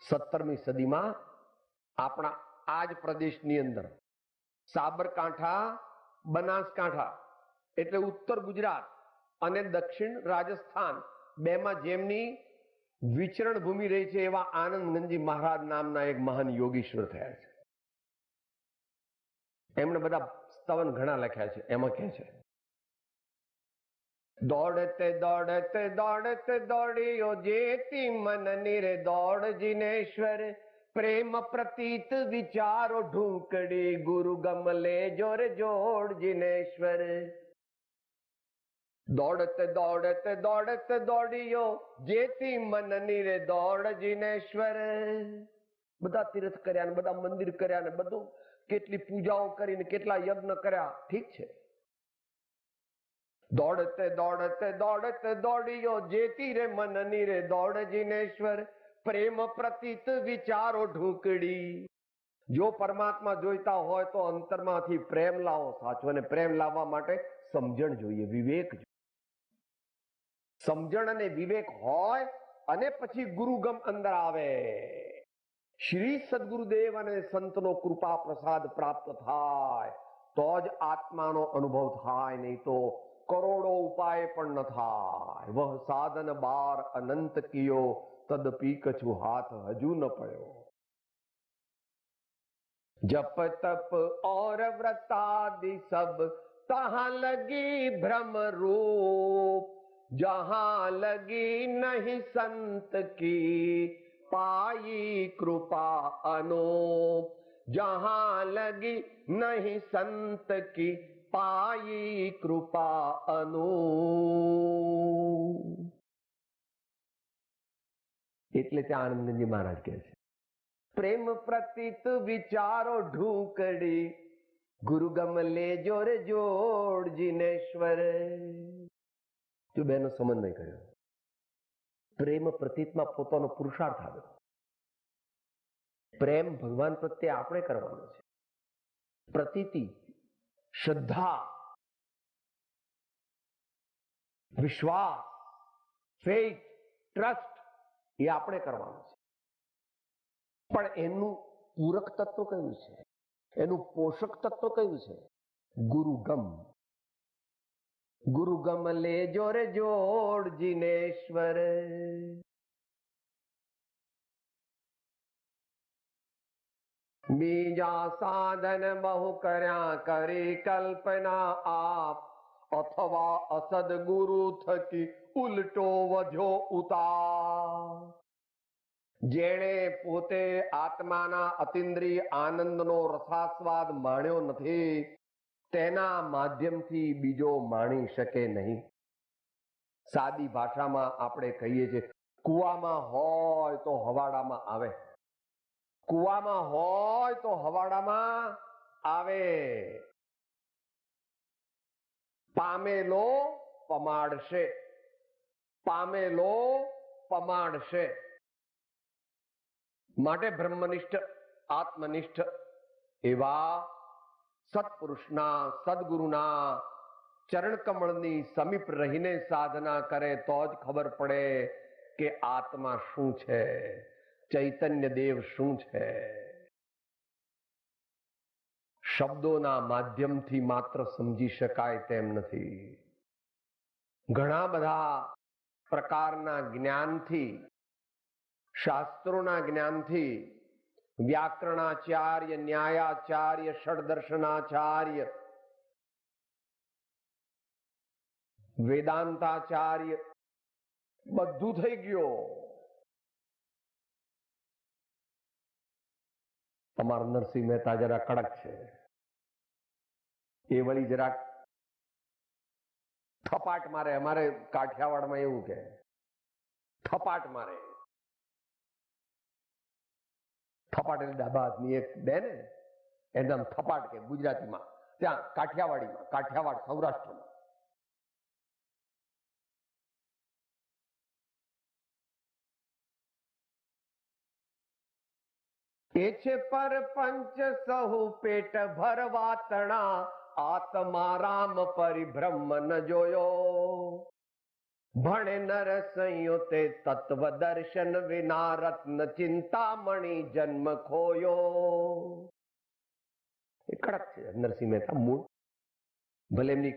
સત્તરમી સદીમાં આપણા આ જ પ્રદેશની અંદર સાબરકાંઠા, બનાસકાંઠા એટલે ઉત્તર ગુજરાત અને દક્ષિણ રાજસ્થાન બેમાં જેમની વિચરણ ભૂમિ રહી છે એવા આનંદગંજી મહારાજ નામના એક મહાન યોગીશ્વર થયા છે. એમણે બધા સ્તવન ઘણા લખ્યા છે. એમાં કહે છે, દોડતે દોડતે દોડતે દોડ્યો જેતી મન નિરે દોડ જીનેશ્વર, પ્રેમ પ્રતીત વિચારો ઢૂંકડી ગુરુ ગમલે જોર જોડ જીનેશ્વર. દોડતે દોડતે દોડતે દોડ્યો જેતી મન નિરે દોડ જીનેશ્વર. બધા તીર્થ કર્યા ને બધા મંદિર કર્યા ને બધું કેટલી પૂજાઓ કરીને કેટલા યજ્ઞ કર્યા, ઠીક છે. દોડતે દોડતે દોડતે દોડ્યો જેતી રે મન નિરે દોડ જીનેશ્વર, પ્રેમ પ્રતીત વિચારો ઢૂંકડી. જો પરમાત્મા જોઈતા હોય તો અંતરમાંથી પ્રેમ લાવો સાચો, અને પ્રેમ લાવવા માટે સમજણ જોઈએ, વિવેક જોઈએ. સમજણ અને વિવેક હોય અને પછી ગુરુગમ અંદર આવે. શ્રી સદગુરુદેવ અને સંતનો કૃપા પ્રસાદ પ્રાપ્ત થાય તો જ આત્માનો અનુભવ થાય, નહીં તો કરોડો ઉપાય પણ ન થાય. વહ સાધન બાર અનંત કિયો, તદપી કછુ હાથ હજુ ન પડ્યો. जप तप और व्रतादि सब तहां लगी भ्रम रूप, जहां लगी नहीं संत की पाई कृपा अनूप, जहां लगी नहीं संत की पाई कृपा अनूप. એટલે ત્યાં આનંદજી મહારાજ કહે છે, પ્રેમ પ્રતીત વિચારો ઢૂંકડી ગુરુ ગમલે જોર જોડ જીનેશ્વર. જો બેનો સમન્વય કર્યો, પ્રેમ પ્રતીતમાં પોતાનો પુરુષાર્થ આવ્યો. પ્રેમ ભગવાન પ્રત્યે આપણે કરવાનો છે, પ્રતીતિ શ્રદ્ધા વિશ્વાસ ફેથ ટ્રસ્ટ એ આપણે કરવાનું છે. પણ એનું પૂરક તત્વ કયું છે, એનું પોષક તત્વ કયું છે? ગુરુગમ. ગુરુગમ લે જોરે જોડ જીનેશ્વર. બીજા સાધન બહુ કર્યા કરી કલ્પના આપ, અથવા અસદ ગુરુ થકી ઉલટો વધ્યો ઉતાર. જેણે પોતે આત્માના અતિન્દ્રિય આનંદનો રસાસ્વાદ માણ્યો નથી, તેના માધ્યમથી બીજો માણી શકે નહીં. સાદી ભાષામાં આપણે કહીએ છીએ, કુવામાં હોય તો હવાડામાં આવે, કુવામાં હોય તો હવાડામાં આવે. પામેલો પમાડશે, પામેલો પમાડશે. માટે બ્રહ્મનિષ્ઠ આત્મનિષ્ઠ એવા સત્પુરુષના સદગુરુના ચરણ કમળની સમીપ રહીને સાધના કરે તો જ ખબર પડે કે આત્મા શું છે, ચૈતન્ય દેવ શું છે. શબ્દોના માધ્યમથી માત્ર સમજી શકાય તેમ નથી. ઘણા બધા પ્રકારના જ્ઞાનથી, શાસ્ત્રોના જ્ઞાનથી, વ્યાકરણાચાર્ય, ન્યાયાચાર્ય, ષડદર્શનાચાર્ય, વેદાંતાચાર્ય, બધું થઈ ગયો. તમારો નરસિંહ મહેતા જરા કડક છે, એ વળી જરાક થપાટ મારે. અમારે કાઠિયાવાડમાં એવું કે થપાટ મારે. થપાટ એટલે ડાબા હાથની એક દે ને, એને આમ થપાટ કે ગુજરાતીમાં, ત્યાં કાઠિયાવાડીમાં, કાઠિયાવાડ સૌરાષ્ટ્રમાં. એ છે પરપંચ સહુ પેટ ભરવા તણા, આત્મા રામ પરિબ્રહ્મ ન જોયો. ભણે નર સંયો તે તત્વ દર્શન વિના, રત્ન ચિંતામણી જન્મ ખોયો. એ કડક છે નરસિંહ મહેતા મૂળ. ભલે એમની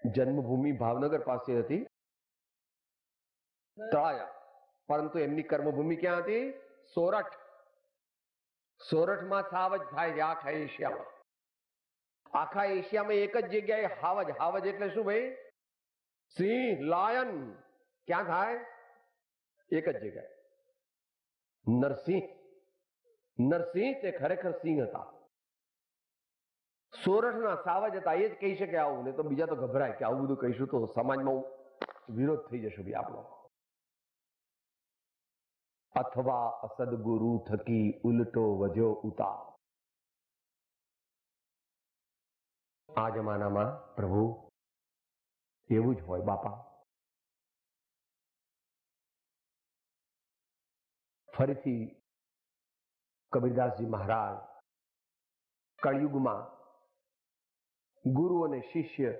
જન્મભૂમિ ભાવનગર પાસે હતી તળાજા, પરંતુ એમની કર્મભૂમિ ક્યાં હતી? સોરઠ. સોરઠમાં સાવજ થાય છે આખા એશિયામાં. આખા એશિયામાં એક જ જગ્યાએ હાવજ. હાવજ એટલે શું ભાઈ? સિંહ, લાયન. ક્યાં થાય? એક જ જગ્યાએ. નરસિંહ. નરસિંહ તે ખરેખર સિંહ હતા. સોરઠના સાવજ હતા. એ જ કહી શકે આવું, ને તો બીજા તો ગભરાય કે આવું બધું કહીશું તો સમાજમાં વિરોધ થઈ જશે ભાઈ આપણો. અથવા અસદગુરુ થકી ઉલટો વજો ઉતાર. આ જમાનામાં પ્રભુ એવું જ હોય બાપા. ફરીથી કબીરદાસજી મહારાજ કળિયુગમાં ગુરુ અને શિષ્ય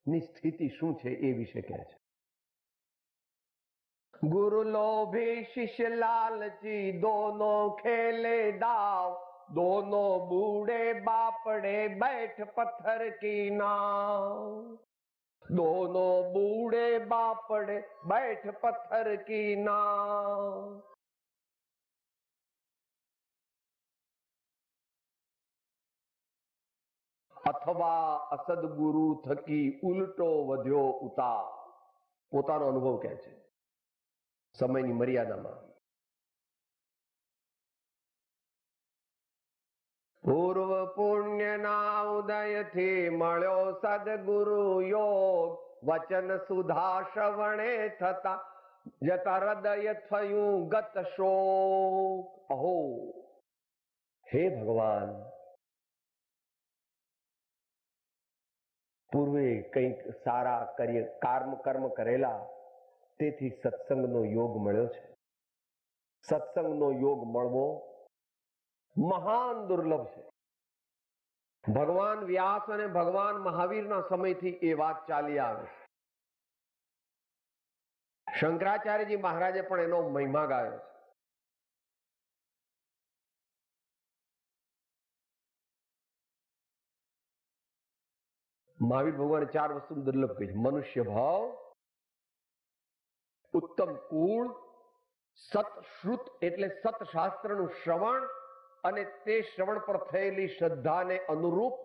ની સ્થિતિ શું છે એ વિશે કહે છે. गुरु लोभी शिष्य लालची, दोनों खेले दाव, दोनों बूढ़े बापड़े बैठ पत्थर की नाव. दोनों बूढ़े बापड़े बैठ पत्थर की नाव. અથવા અસદગુરુ થકી ઉલટો વધ્યો ઉતાર. પોતાનો અનુભવ કહે છે સમયની મર્યાદામાં. પૂર્વ પુણ્યના ઉદયથી મળ્યો સદગુરુ યોગ, વચન સુધા શ્રવણે થતા જતા હૃદય થયું ગત શોક. અહો હે ભગવાન, પૂર્વે કંઈક સારા કર્મ કરેલા, તેથી સત્સંગનો યોગ મળ્યો છે. સત્સંગનો યોગ મળવો મહાન દુર્લભ છે. ભગવાન વ્યાસ અને ભગવાન મહાવીરના સમયથી એ વાત ચાલી આવે છે. શંકરાચાર્યજી મહારાજે પણ એનો મહિમા ગાયો છે. મહાવીર ભગવાને 4 વસ્તુ દુર્લભ કહી છે. મનુષ્ય ભાવ, ઉત્તમ કુળ, સતશ્રુત એટલે સતશાસ્ત્રનું શ્રવણ, અને તે શ્રવણ પર થયેલી શ્રદ્ધાને અનુરૂપ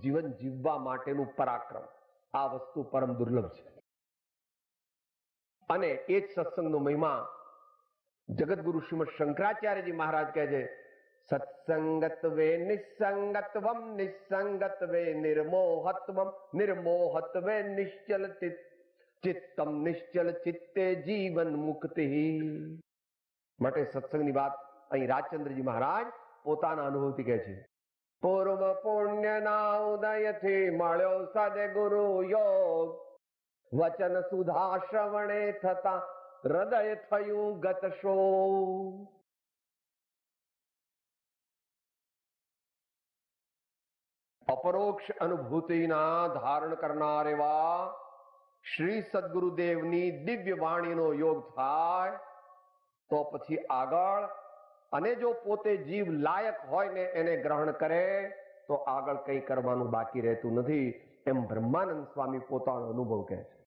જીવન જીવવા માટેનું પરાક્રમ. આ વસ્તુ પરમ દુર્લભ છે. અને એ જ સત્સંગનો મહિમા જગતગુરુ શ્રીમદ શંકરાચાર્યજી મહારાજ કહે છે, સત્સંગત્વે નિસંગત્વમ, નિસંગત્વે નિર્મોહત્વમ, નિર્મોહત્વે નિશ્ચલ ચિત્તમ, નિશ્ચલ ચિત્તે જીવન મુક્તિ. માટે સત્સંગની વાત અહીં રાજચંદ્રજી મહારાજ પોતાના અનુભવથી કહે છે. પૂર્વ પુણ્યના ઉદયથી મળ્યો સદગુરુ યોગ, વચન સુધા શ્રવણે થતા હૃદય થયું ગત શોક. અપરોક્ષ અનુભૂતિના ધારણ કરનાર એવા શ્રી સદગુરુદેવની દિવ્ય વાણીનો યોગ થાય તો પછી આગળ, અને જો પોતે જીવ લાયક હોય ને એને ગ્રહણ કરે તો આગળ કંઈ કરવાનું બાકી રહેતું નથી. એમ બ્રહ્માનંદ સ્વામી પોતાનો અનુભવ કહે છે.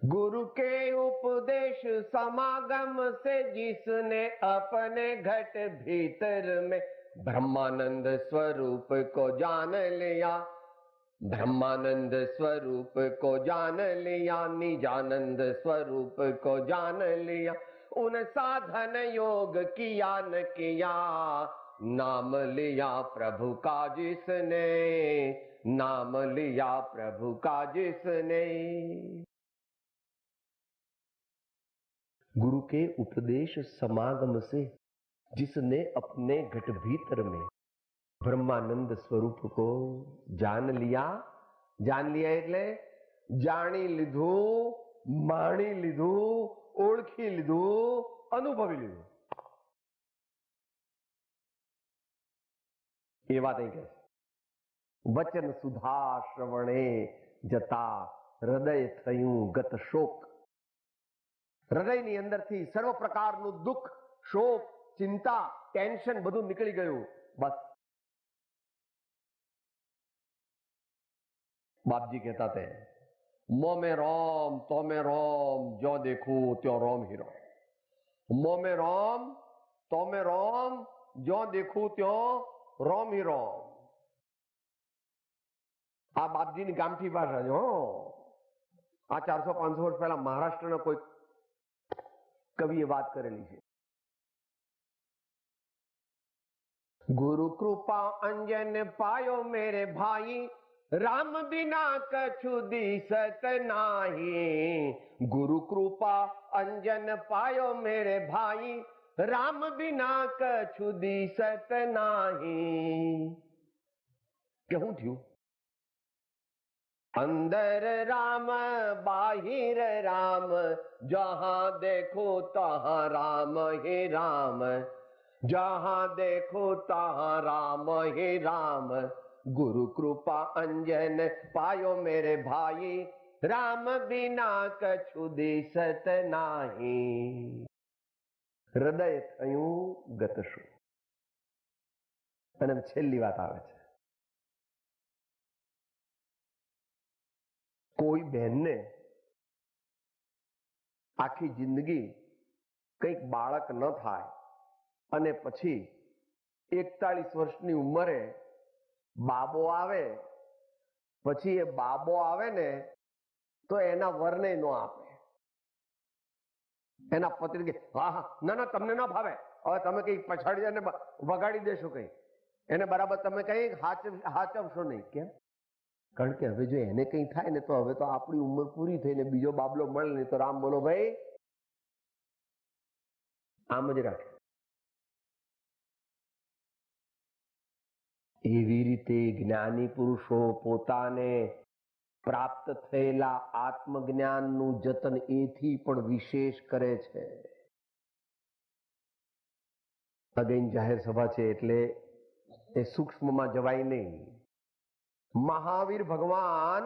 गुरु के उपदेश समागम से जिसने अपने घट भीतर में ब्रह्मानंद स्वरूप को जान लिया, ब्रह्मानंद स्वरूप को जान लिया, निजानंद स्वरूप को जान लिया, उन साधन योग किया न किया, नाम लिया प्रभु का जिसने, नाम लिया प्रभु का जिसने। गुरु के उपदेश समागम से जिसने अपने घट भीतर में ब्रह्मानंद स्वरूप को जान लिया, जान लिया એટલે જાણી લીધું, માણી લીધું, ઓળખી લીધું, અનુભવી લીધું, એ વાત અહીં કહે છે। વચન સુધા શ્રવણે જતા હૃદય થયું ગત શોક। હૃદયની અંદરથી સર્વ પ્રકારનું દુઃખ, શોક, ચિંતા, ટેન્શન બધું નીકળી ગયું। બસ बाप जी कहता थे, मोह में रोम तो में रोम, जो देखूं त्यो रोम ही रोम। मोह में रोम तो में रोम, जो देखूं त्यो रोम ही रोम। आ बाप जी ની ગામઠી ભાષા છે હો। આ 400-500 વર્ષ પહેલા મહારાષ્ટ્રના કોઈ કવિએ વાત કરેલી છે। गुरु कृपा अंजन पायो मेरे भाई, राम बिना कछु दिसत नाही। गुरु कृपा अंजन पायो मेरे भाई, राम बिना कछु दिसत नाही। क्यों थયું? अंदर राम बाहिर राम, जहां देखो तहां राम ही राम, जहां देखो तहां राम ही राम। गुरु कृपा अंजन पायो मेरे भाई, राम बिना कछु दिसत नाही। हृदय थયું गत शोक। અને છેલ્લી વાત આવે છે, કોઈ બહેનને આખી જિંદગી કંઈક બાળક ન થાય અને પછી 41 વર્ષની ઉંમરે બાબો આવે, પછી એ બાબો આવે ને તો એના વરને ન આપે। એના પતિ કે હા હા ના ના તમને ના ભાવે, હવે તમે કઈ પછાડી અને વગાડી દેશો, કઈ એને બરાબર તમે કઈ હાચવશો નહીં। કેમ? કારણ કે હવે જો એને કઈ થાય ને તો હવે તો આપણી ઉંમર પૂરી થઈને બીજો બાબલો મળે નહીં તો રામ બોલો ભાઈ આમ જ રાખે। એવી રીતે જ્ઞાની પુરુષો પોતાને પ્રાપ્ત થયેલા આત્મજ્ઞાનનું જતન એથી પણ વિશેષ કરે છે। અગેન જાહેર સભા છે એટલે એ સૂક્ષ્મમાં જવાય નહીં। મહાવીર ભગવાન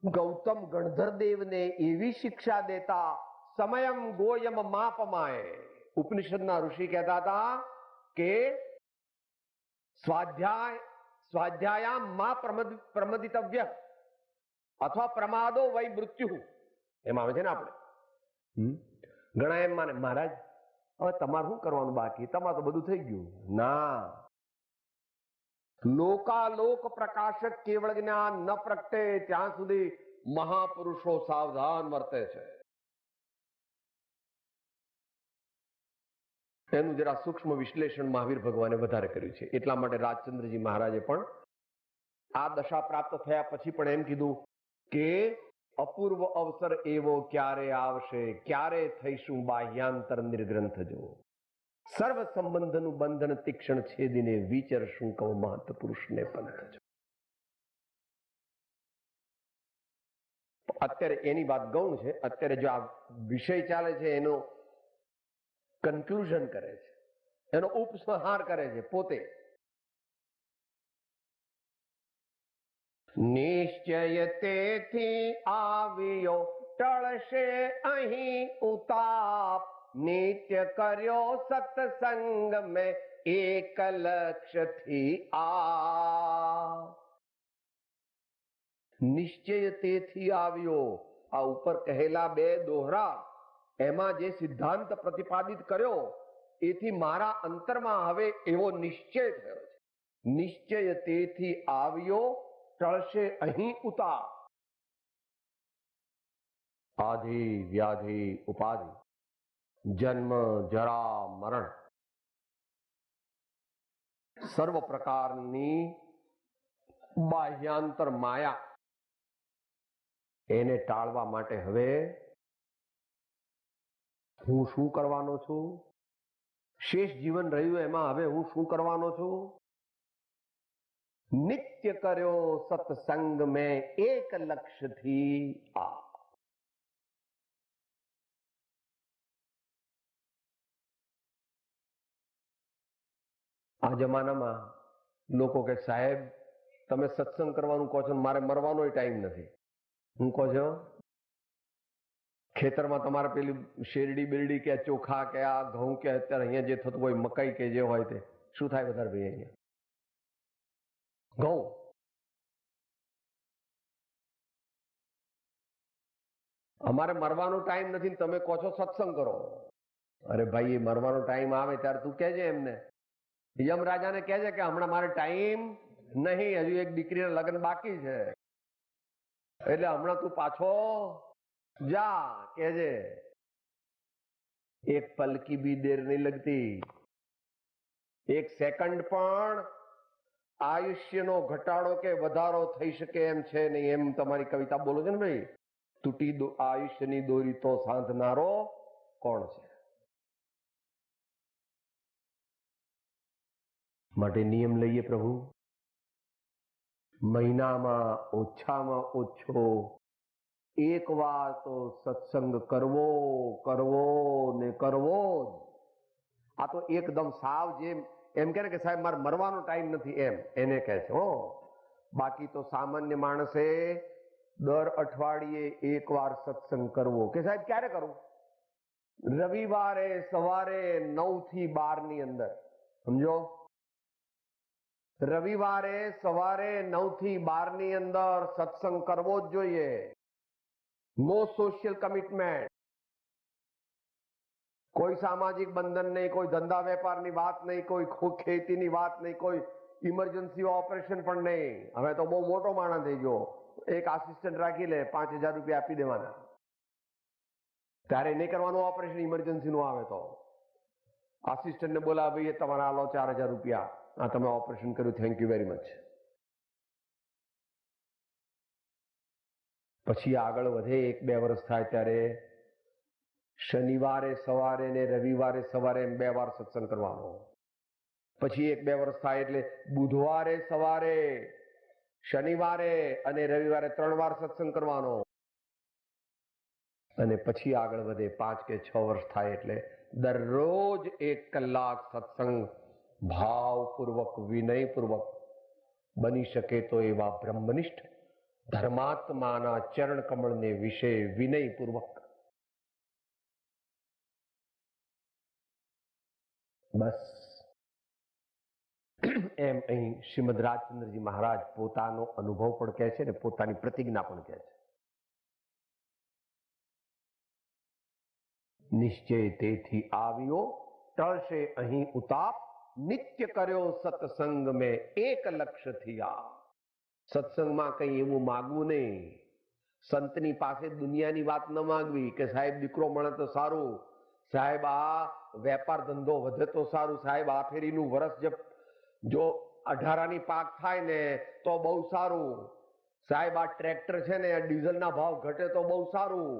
ગૌતમ ગણધર દેવને એવી શિક્ષા દેતા, સમયમ ગોયમ માપમાય। ઉપનિષદના ઋષિ કહેતા હતા કે સ્વાધ્યાયામ માં પ્રમદિતવ્ય અથવા પ્રમાદો વૈ મૃત્યુ, એમ આવે છે ને આપણે। ઘણા એમ માને મહારાજ હવે તમારે શું કરવાનું બાકી, તમારે તો બધું થઈ ગયું। ના, લોકાલોક પ્રકાશક કેવળ જ્ઞાન ન પ્રગટે ત્યાં સુધી મહાપુરુષો સાવધાન વર્તે છે। એનું જરા સૂક્ષ્મ વિશ્લેષણ મહાવીર ભગવાને વધારે કર્યું છે। એટલા માટે રાજચંદ્રજી મહારાજે પણ આ દશા પ્રાપ્ત થયા પછી પણ એમ કીધું કે અપૂર્વ અવસર એવો ક્યારે આવશે, ક્યારે થઈશું બાહ્યાંતર નિર્ગ્રંથ જો, સર્વ સંબંધનું બંધન તીક્ષ્ણ છેદીને વિચરશું કવ મહત પુરુષને પંથ જો। અત્યારે એની વાત ગૌણ છે। અત્યારે જો આ વિષય ચાલે છે એનો કન્ક્લુઝન કરે છે, એનો ઉપસંહાર કરે છે પોતે। નિશ્ચય તેથી આવ્યો ટળશે અહીં ઉતાપ, નિત્ય કર્યો સત્સંગ મેં એક લક્ષ્યથી આ। નિશ્ચય તેથી આવ્યો, આ ઉપર કહેલા બે દોહરા એમાં જે સિદ્ધાંત પ્રતિપાદિત કર્યો એથી મારા અંતરમાં હવે એવો નિશ્ચય થયો છે. નિશ્ચય તેથી આવ્યો, ટળશે અહીં ઉતાર. આધિ વ્યાધિ ઉપાધિ, જન્મ જરા મરણ, સર્વ પ્રકારની બાહ્યાંતર માયા એને ટાળવા માટે હવે હું શું કરવાનો છું? શેષ જીવન રહ્યું એમાં હવે હું શું કરવાનો છું? નિત્ય કર્યો સત્સંગ મેં એક લક્ષ્યથી આ. આ જમાનામાં લોકો કે સાહેબ તમે સત્સંગ કરવાનું કહો છો, મારે મરવાનો ટાઈમ નથી. હું કહો છો ખેતરમાં તમારે પેલી શેરડી બેરડી કે ચોખા કે આ ઘઉં કે અત્યારે અહીંયા જે થતું હોય મકાઈ કે જે હોય તે શું થાય વધારે ભાઈ? અહીંયા ઘઉં. અમારે મરવાનો ટાઈમ નથી, તમે કહો છો સત્સંગ કરો. અરે ભાઈ, એ મરવાનો ટાઈમ આવે ત્યારે તું કહેજે એમને, યમરાજાને કહેજે કે હમણાં મારે ટાઈમ નહીં, હજુ એક દીકરીના લગ્ન બાકી છે, એટલે હમણાં તું પાછો જા કહેજે. એક પલ કી ભી દેર નહીં લગતી. એક સેકન્ડ પણ આયુષ્યનો ઘટાડો કે વધારો થઈ શકે એમ છે નહીં. એમ તમારી કવિતા બોલો છો ને ભાઈ, તૂટી આયુષ્યની દોરી તો સાંધનારો કોણ છે? માટે નિયમ લઈએ પ્રભુ, મહિનામાં ઓછામાં ઓછો એક વાર તો સત્સંગ કરવો કરવો ને કરવો જ. આ તો એકદમ સાવ જેમ એમ કહે કે સાહેબ મારે મરવાનો ટાઈમ નથી એમ એને કહે છે હો. બાકી તો સામાન્ય માણસે દર અઠવાડિયે એક વાર સત્સંગ કરવો. કે સાહેબ ક્યારે કરવું? રવિવારે સવારે 9 થી 12 ની અંદર. સમજો, રવિવારે સવારે 9 થી 12 ની અંદર સત્સંગ કરવો જ જોઈએ. નો સોશિયલ કમિટમેન્ટ, કોઈ સામાજિક બંધન નહીં, કોઈ ધંધા વેપારની વાત નહીં, કોઈ ખેતીની વાત નહીં, કોઈ ઇમરજન્સી ઓપરેશન પણ નહીં. હવે તો બહુ મોટો માણસ થઈ ગયો, એક આસિસ્ટન્ટ રાખી લે, 5,000 રૂપિયા આપી દેવાના, ત્યારે નહીં કરવાનું ઓપરેશન. ઇમરજન્સી નું આવે તો આસિસ્ટન્ટને બોલાવે, ભાઈ તમારા આલો 4,000 રૂપિયા, આ તમે ઓપરેશન કર્યું, થેન્ક યુ વેરી મચ. પછી આગળ વધે 1-2 વર્ષ થાય ત્યારે શનિવારે સવારે ને રવિવારે સવારે એમ 2 વાર સત્સંગ કરવાનો. પછી 1-2 વર્ષ થાય એટલે બુધવારે સવારે, શનિવારે અને રવિવારે 3 વાર સત્સંગ કરવાનો. અને પછી આગળ વધે 5 કે 6 વર્ષ થાય એટલે દરરોજ 1 કલાક સત્સંગ ભાવપૂર્વક વિનયપૂર્વક, બની શકે તો એવા બ્રહ્મનિષ્ઠ ધર્માત્માના ચરણ કમળને વિશે વિનયપૂર્વક. બસ એમ અહીં શ્રીમદ રાજચંદ્રજી મહારાજ પોતાનો અનુભવ પણ કહે છે ને પોતાની પ્રતિજ્ઞા પણ કહે છે. નિશ્ચય તેથી આવ્યો, ટળશે અહીં ઉતાપ, નિત્ય કર્યો સત્સંગ મેં એક લક્ષ્યથી આ. સત્સંગમાં કઈ એવું માગવું નહીં. સંતની પાસે દુનિયાની વાત ન માંગવી કે સાહેબ દીકરો મળે તો સારું, સાહેબ આ વેપાર ધંધો વધે તો સારું, સાહેબ આ ફેરીનું વર્ષ જો 18 પાક થાય ને તો બહુ સારું, સાહેબ આ ટ્રેક્ટર છે ને ડીઝલના ભાવ ઘટે તો બહુ સારું.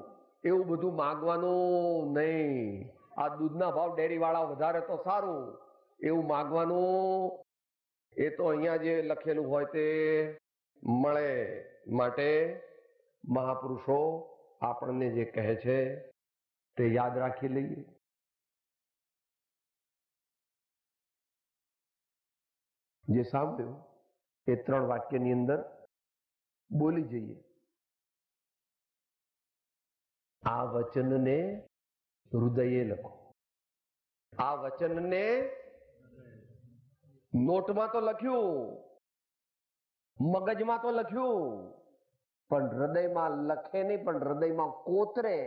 એવું બધું માગવાનું નહીં. આ દૂધના ભાવ ડેરી વાળા વધારે તો સારું, એવું માગવાનું. એ તો અહીંયા જે લખેલું હોય તે મળે. માટે મહાપુરુષો આપણને જે કહે છે તે યાદ રાખી લઈએ. જે સાંભળ્યું એ 3 વાક્યની અંદર બોલી જઈએ. આ વચનને હૃદયે લખો. આ વચનને નોટમાં તો લખ્યું, મગજમાં તો લખ્યું, પણ હૃદયમાં લખે નહીં, પણ હૃદયમાં કોતરે,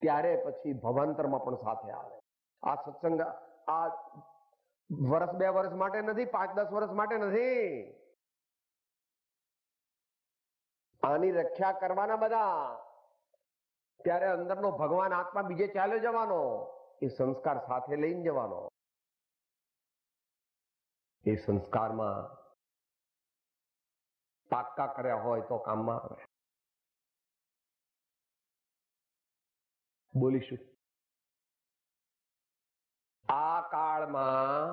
ત્યારે પછી ભવાંતરમાં પણ સાથે આવે. આ સત્સંગ આ વર્ષ 2 વર્ષ માટે નથી, 5-10 વર્ષ માટે નથી. આની રક્ષા કરવાના બધા. ત્યારે અંદરનો ભગવાન આત્મા બીજે ચાલ્યો જવાનો, એ સંસ્કાર સાથે લઈને જવાનો. એ સંસ્કારમાં પાક્કા કર્યા હોય તો કામમાં આવે. બોલીશું. આ કાળમાં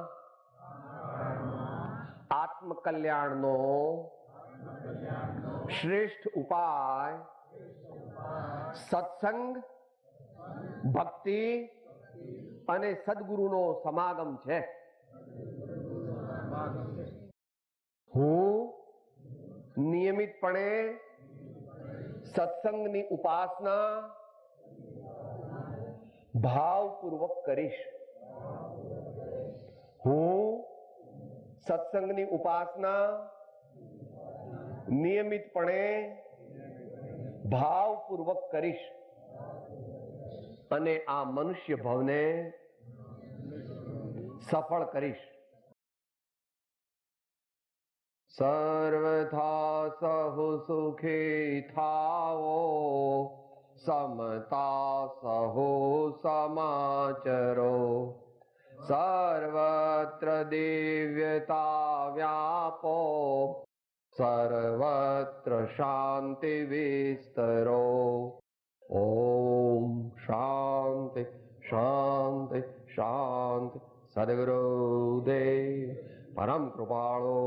આત્મકલ્યાણનો શ્રેષ્ઠ ઉપાય સત્સંગ, ભક્તિ અને સદગુરુનો સમાગમ છે. હું નિયમિતપણે સત્સંગની ઉપાસના ભાવપૂર્વક કરીશ. હું સત્સંગની ઉપાસના નિયમિતપણે ભાવપૂર્વક કરીશ અને આ મનુષ્ય ભવને સફળ કરીશ. સર્વથા સહુ સુખી થાઓ, સમતા સહુ સમાચરો, સર્વત્ર દિવ્યતા વ્યાપો, સર્વત્ર શાંતિ વિસ્તરો. ઓમ શાંતિ શાંતિ શાંતિ. સદગુરુદેવ પરમ કૃપાળો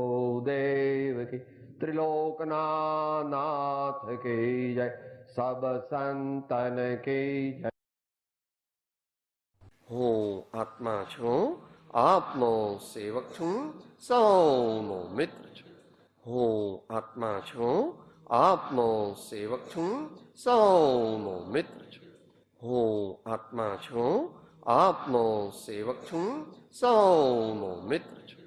દેવ કી, ત્રિલોકના નાથ કી જય, સબ સંતન કી જય. હું આત્મા છું, આપનો સેવક છું, સૌનો મિત્ર છું. હું આત્મા છું, આપનો સેવક છું, સૌનો મિત્ર છું. હું આત્મા છું, આપનો સેવક છું, સૌનો મિત્ર છું.